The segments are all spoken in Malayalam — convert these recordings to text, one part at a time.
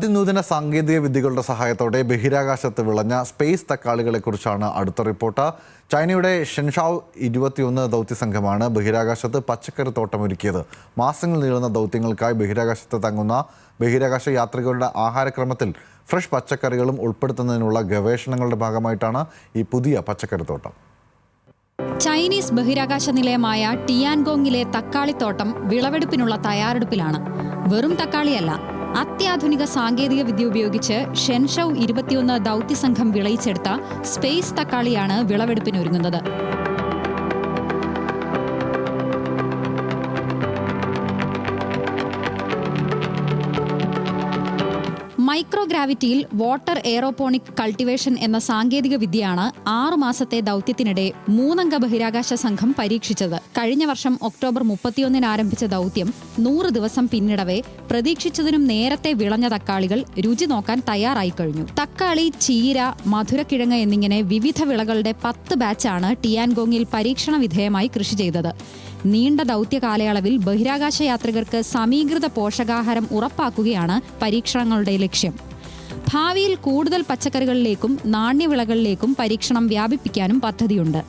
അതിനൂതന സാങ്കേതിക വിദ്യകളുടെ സഹായത്തോടെ ബഹിരാകാശത്ത് വിളഞ്ഞ സ്പേസ് തക്കാളികളെക്കുറിച്ചാണ് അടുത്ത റിപ്പോർട്ട്. ചൈനയുടെ ഷെൻഷാവ് 21 ദൗത്യസംഘമാണ് ബഹിരാകാശത്ത് പച്ചക്കറി തോട്ടമൊരുക്കിയത്. മാസങ്ങൾ നീളുന്ന ദൗത്യങ്ങൾക്കായി ബഹിരാകാശത്ത് തങ്ങുന്ന ബഹിരാകാശ യാത്രികരുടെ ആഹാരക്രമത്തിൽ ഫ്രഷ് പച്ചക്കറികളും ഉൾപ്പെടുത്തുന്നതിനുള്ള ഗവേഷണങ്ങളുടെ ഭാഗമായിട്ടാണ് ഈ പുതിയ പച്ചക്കറിത്തോട്ടം. ചൈനീസ് ബഹിരാകാശ നിലയമായ ടിയാൻഗോങ്ങിലെ തക്കാളിത്തോട്ടം വിളവെടുപ്പിനുള്ള തയ്യാറെടുപ്പിലാണ്. വെറും തക്കാളിയല്ല, അത്യാധുനിക സാങ്കേതിക വിദ്യ ഉപയോഗിച്ച് ഷെൻഷവ് 21 ദൗത്യസംഘം വിളയിച്ചെടുത്ത സ്പേസ് തക്കാളിയാണ് വിളവെടുപ്പിനൊരുങ്ങുന്നത്. മൈക്രോഗ്രാവിറ്റിയിൽ വാട്ടർ എയറോപോണിക് കൾട്ടിവേഷൻ എന്ന സാങ്കേതിക വിദ്യയാണ് 6 മാസത്തെ ദൗത്യത്തിനിടെ 3 അംഗ ബഹിരാകാശ സംഘം പരീക്ഷിച്ചത്. കഴിഞ്ഞ വർഷം ഒക്ടോബർ 31 ആരംഭിച്ച ദൗത്യം 100 ദിവസം പിന്നിടവേ പ്രതീക്ഷിച്ചതിനും നേരത്തെ വിളഞ്ഞ തക്കാളികൾ രുചി നോക്കാൻ തയ്യാറായി കഴിഞ്ഞു. തക്കാളി, ചീര, മധുരക്കിഴങ്ങ് എന്നിങ്ങനെ വിവിധ വിളകളുടെ 10 ബാച്ചാണ് ടിയാൻഗോങ്ങിൽ പരീക്ഷണ വിധേയമായി കൃഷി ചെയ്തത്. നീണ്ട ദൗത്യ കാലയളവിൽ ബഹിരാകാശ യാത്രികർക്ക് സമീകൃത പോഷകാഹാരം ഉറപ്പാക്കുകയാണ് പരീക്ഷണങ്ങളുടെ ലക്ഷ്യം. ഭാവിയിൽ കൂടുതൽ പച്ചക്കറികളിലേക്കും നാണ്യവിളകളിലേക്കും പരീക്ഷണം വ്യാപിപ്പിക്കാനും പദ്ധതിയുണ്ട്.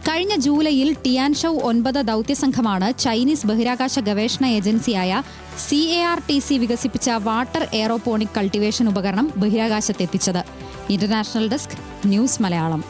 കഴിഞ്ഞ ജൂലൈയിൽ ടിയാൻഷവ് 9 ദൗത്യസംഘമാണ് ചൈനീസ് ബഹിരാകാശ ഗവേഷണ ഏജൻസിയായ CARTC വികസിപ്പിച്ച വാട്ടർ എയറോപോണിക് കൾട്ടിവേഷൻ ഉപകരണം ബഹിരാകാശത്തെത്തിച്ചത്. International desk, news Malayalam.